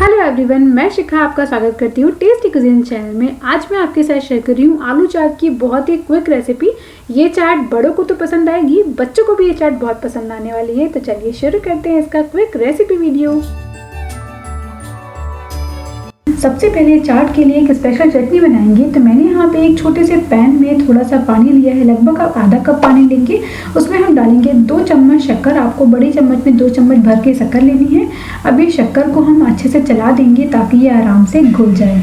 Hello everyone, मैं शिखा आपका स्वागत करती हूँ टेस्टी कुजीन चैनल में। आज मैं आपके साथ शेयर कर रही हूँ आलू चाट की बहुत ही क्विक रेसिपी। ये चाट बड़ों को तो पसंद आएगी, बच्चों को भी ये चाट बहुत पसंद आने वाली है। तो चलिए शुरू करते हैं इसका क्विक रेसिपी वीडियो। सबसे पहले चाट के लिए एक स्पेशल चटनी बनाएंगे। तो मैंने यहाँ पे एक छोटे से पैन में थोड़ा सा पानी लिया है, लगभग आप आधा कप पानी लेंगे। उसमें हम डालेंगे 2 चम्मच शक्कर। आपको बड़ी चम्मच में 2 चम्मच भर के शक्कर लेनी है। अब ये शक्कर को हम अच्छे से चला देंगे ताकि ये आराम से घुल जाए।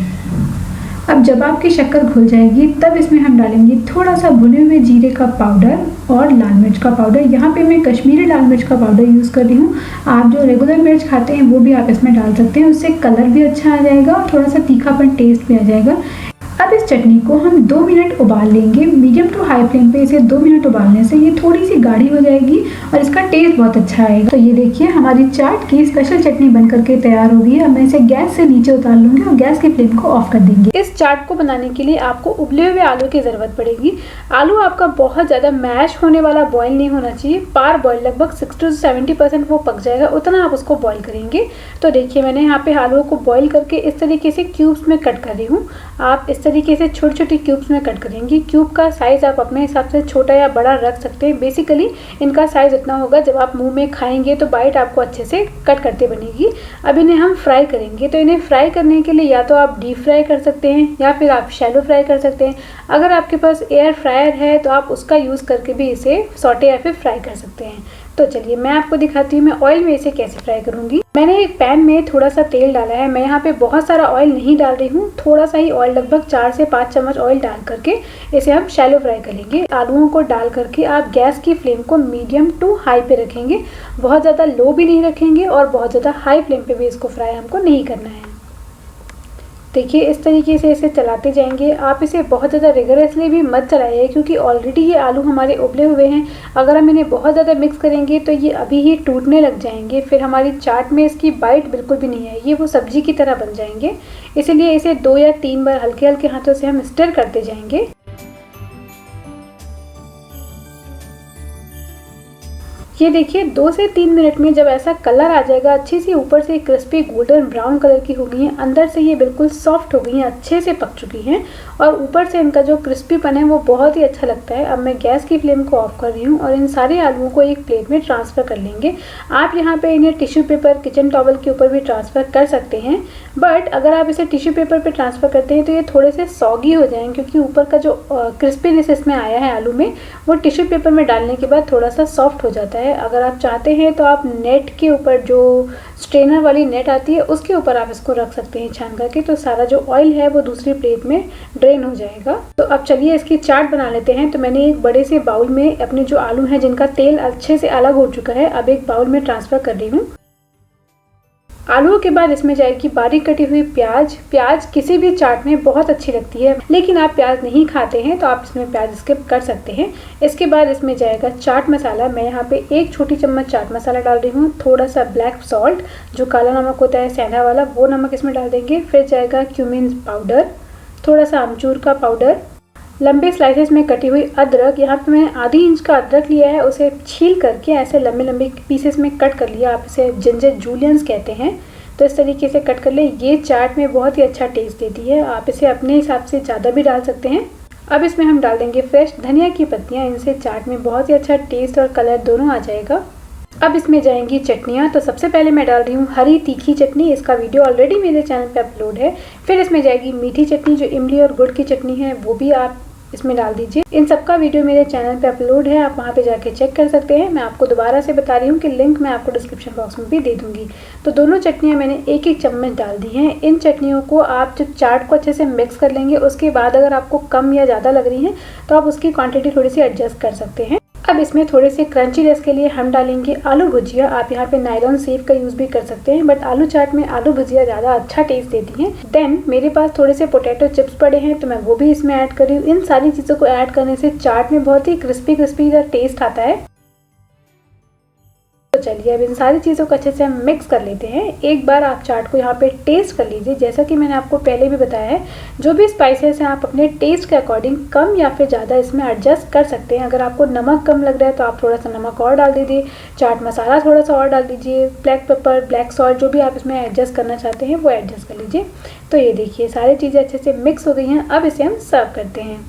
अब जब आपकी शक्कर घुल जाएगी तब इसमें हम डालेंगे थोड़ा सा भुने हुए जीरे का पाउडर और लाल मिर्च का पाउडर। यहाँ पे मैं कश्मीरी लाल मिर्च का पाउडर यूज़ कर रही हूँ। आप जो रेगुलर मिर्च खाते हैं वो भी आप इसमें डाल सकते हैं, उससे कलर भी अच्छा आ जाएगा और थोड़ा सा तीखापन टेस्ट भी आ जाएगा। अब इस चटनी को हम 2 मिनट उबाल लेंगे। मीडियम टू हाई फ्लेम पे इसे 2 मिनट उबालने से ये थोड़ी सी गाढ़ी हो जाएगी और इसका टेस्ट बहुत अच्छा आएगा। तो ये देखिए हमारी चाट की स्पेशल चटनी बन करके तैयार हो गई है। अब मैं इसे गैस से नीचे उतार लूंगी और गैस की फ्लेम को ऑफ कर देंगे। इस चाट को बनाने के लिए आपको उबले हुए आलू की जरूरत पड़ेगी। आलू आपका बहुत ज़्यादा मैश होने वाला बॉयल नहीं होना चाहिए, पार बॉयल, लगभग 60 से 70% वो पक जाएगा, उतना आप उसको बॉयल करेंगे। तो देखिए मैंने यहाँ पे आलू को बॉयल करके इस तरीके से क्यूब्स में कट कर रही हूँ। आप इस तरीके से छोटे छोटे क्यूब्स में कट करेंगे। क्यूब का साइज़ आप अपने हिसाब से छोटा या बड़ा रख सकते हैं। बेसिकली इनका साइज़ इतना होगा जब आप मुंह में खाएंगे तो बाइट आपको अच्छे से कट करते बनेगी। अब इन्हें हम फ्राई करेंगे। तो इन्हें फ्राई करने के लिए या तो आप डीप फ्राई कर सकते हैं या फिर आप शैलो फ्राई कर सकते हैं। अगर आपके पास एयर फ्रायर है तो आप उसका यूज़ करके भी इसे सॉटे या फिर फ्राई कर सकते हैं। तो चलिए मैं आपको दिखाती हूँ मैं ऑयल में इसे कैसे फ्राई करूँगी। मैंने एक पैन में थोड़ा सा तेल डाला है। मैं यहाँ पे बहुत सारा ऑयल नहीं डाल रही हूँ, थोड़ा सा ही ऑयल, लगभग 4 से 5 चम्मच ऑयल डाल करके इसे हम शैलो फ्राई करेंगे। आलूओं को डाल करके आप गैस की फ्लेम को मीडियम टू हाई पे रखेंगे। बहुत ज़्यादा लो भी नहीं रखेंगे और बहुत ज़्यादा हाई फ्लेम पे भी इसको फ्राई हमको नहीं करना है। देखिए इस तरीके से इसे चलाते जाएंगे। आप इसे बहुत ज़्यादा रिगरसली भी मत चलाइए क्योंकि ऑलरेडी ये आलू हमारे उबले हुए हैं। अगर हम इन्हें बहुत ज़्यादा मिक्स करेंगे तो ये अभी ही टूटने लग जाएंगे, फिर हमारी चाट में इसकी बाइट बिल्कुल भी नहीं आएगी, वो सब्जी की तरह बन जाएंगे। इसलिए इसे 2 या 3 बार हल्के हल्के हाथों से हम स्टर करते जाएंगे। ये देखिए 2 से 3 मिनट में जब ऐसा कलर आ जाएगा, अच्छी सी ऊपर से क्रिस्पी गोल्डन ब्राउन कलर की हो गई हैं, अंदर से ये बिल्कुल सॉफ्ट हो गई हैं, अच्छे से पक चुकी हैं और ऊपर से इनका जो क्रिस्पीपन है वो बहुत ही अच्छा लगता है। अब मैं गैस की फ्लेम को ऑफ कर रही हूँ और इन सारे आलूओं को एक प्लेट में ट्रांसफ़र कर लेंगे। आप यहाँ पे इन्हें टिश्यू पेपर, किचन टॉवल के ऊपर भी ट्रांसफ़र कर सकते हैं, बट अगर आप इसे टिश्यू पेपर पर ट्रांसफ़र करते हैं तो ये थोड़े से सॉगी हो जाएंगे क्योंकि ऊपर का जो क्रिस्पीनेस इसमें आया है आलू में, वो टिश्यू पेपर में डालने के बाद थोड़ा सा सॉफ्ट हो जाता है। अगर आप चाहते हैं तो आप नेट के ऊपर, जो स्ट्रेनर वाली नेट आती है उसके ऊपर आप इसको रख सकते हैं छान करके, तो सारा जो ऑयल है वो दूसरी प्लेट में ड्रेन हो जाएगा। तो अब चलिए इसकी चाट बना लेते हैं। तो मैंने एक बड़े से बाउल में अपने जो आलू हैं जिनका तेल अच्छे से अलग हो चुका है, अब एक बाउल में ट्रांसफ़र कर रही हूँ। आलूओं के बाद इसमें जाएगी बारीक कटी हुई प्याज। प्याज किसी भी चाट में बहुत अच्छी लगती है, लेकिन आप प्याज नहीं खाते हैं तो आप इसमें प्याज स्किप कर सकते हैं। इसके बाद इसमें जाएगा चाट मसाला। मैं यहाँ पे 1 छोटी चम्मच चाट मसाला डाल रही हूँ। थोड़ा सा ब्लैक सॉल्ट, जो काला नमक होता है सेंधा वाला, वो नमक इसमें डाल देंगे। फिर जाएगा क्यूमिन पाउडर, थोड़ा सा अमचूर का पाउडर, लंबे स्लाइसेस में कटी हुई अदरक। यहाँ पे मैंने आधी इंच का अदरक लिया है, उसे छील करके ऐसे लंबे लंबे पीसेस में कट कर लिया। आप इसे जिंजर जूलियंस कहते हैं। तो इस तरीके से कट कर ले। ये चाट में बहुत ही अच्छा टेस्ट देती है, आप इसे अपने हिसाब से ज़्यादा भी डाल सकते हैं। अब इसमें हम डाल देंगे फ्रेश धनिया की पत्तियाँ। इनसे चाट में बहुत ही अच्छा टेस्ट और कलर दोनों आ जाएगा। अब इसमें जाएंगी चटनियाँ। तो सबसे पहले मैं डाल रही हूँ हरी तीखी चटनी। इसका वीडियो ऑलरेडी मेरे चैनल पे अपलोड है। फिर इसमें जाएगी मीठी चटनी, जो इमली और गुड़ की चटनी है, वो भी आप इसमें डाल दीजिए। इन सबका वीडियो मेरे चैनल पे अपलोड है, आप वहाँ पे जाके चेक कर सकते हैं। मैं आपको दोबारा से बता रही हूँ कि लिंक मैं आपको डिस्क्रिप्शन बॉक्स में भी दे दूँगी। तो दोनों चटनियाँ मैंने 1-1 चम्मच डाल दी हैं। इन चटनियों को आप जब चाट को अच्छे से मिक्स कर लेंगे, उसके बाद अगर आपको कम या ज़्यादा लग रही हैं तो आप उसकी क्वान्टिटी थोड़ी सी एडजस्ट कर सकते हैं। अब इसमें थोड़े से क्रंचीनेस के लिए हम डालेंगे आलू भुजिया। आप यहाँ पे नायलॉन सेव का यूज़ भी कर सकते हैं, बट आलू चाट में आलू भुजिया ज़्यादा अच्छा टेस्ट देती हैं। देन मेरे पास थोड़े से पोटैटो चिप्स पड़े हैं तो मैं वो भी इसमें ऐड कर रही हूँ। इन सारी चीज़ों को ऐड करने से चाट में बहुत ही क्रिस्पी क्रिस्पी का टेस्ट आता है। चलिए अब इन सारी चीज़ों को अच्छे से हम मिक्स कर लेते हैं। एक बार आप चाट को यहाँ पे टेस्ट कर लीजिए। जैसा कि मैंने आपको पहले भी बताया है, जो भी स्पाइसेस हैं आप अपने टेस्ट के अकॉर्डिंग कम या फिर ज़्यादा इसमें एडजस्ट कर सकते हैं। अगर आपको नमक कम लग रहा है तो आप थोड़ा सा नमक और डाल दीजिए, चाट मसाला थोड़ा सा और डाल दीजिए, ब्लैक पेपर, ब्लैक सॉल्ट, जो भी आप इसमें एडजस्ट करना चाहते हैं वो एडजस्ट कर लीजिए। तो ये देखिए सारी चीज़ें अच्छे से मिक्स हो गई हैं। अब इसे हम सर्व करते हैं।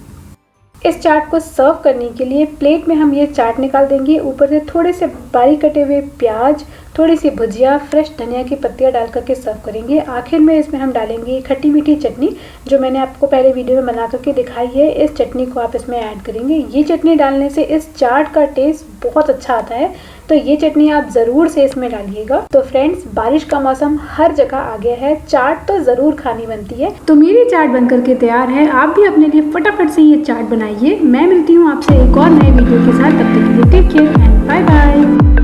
इस चाट को सर्व करने के लिए प्लेट में हम ये चाट निकाल देंगे। ऊपर से थोड़े से बारीक कटे हुए प्याज, थोड़ी सी भुजिया, फ्रेश धनिया की पत्तियां डाल करके सर्व करेंगे। आखिर में इसमें हम डालेंगे खट्टी मीठी चटनी, जो मैंने आपको पहले वीडियो में बना करके दिखाई है। इस चटनी को आप इसमें ऐड करेंगे। ये चटनी डालने से इस चाट का टेस्ट बहुत अच्छा आता है, तो ये चटनी आप ज़रूर से इसमें डालिएगा। तो फ्रेंड्स, बारिश का मौसम हर जगह आ गया है, चाट तो ज़रूर खानी बनती है। तो मेरी चाट बनकर के तैयार है। आप भी अपने लिए फटाफट से ये चाट बनाइए। मैं मिलती हूँ आपसे एक और नए वीडियो के साथ। तब तक के लिए take care and bye bye.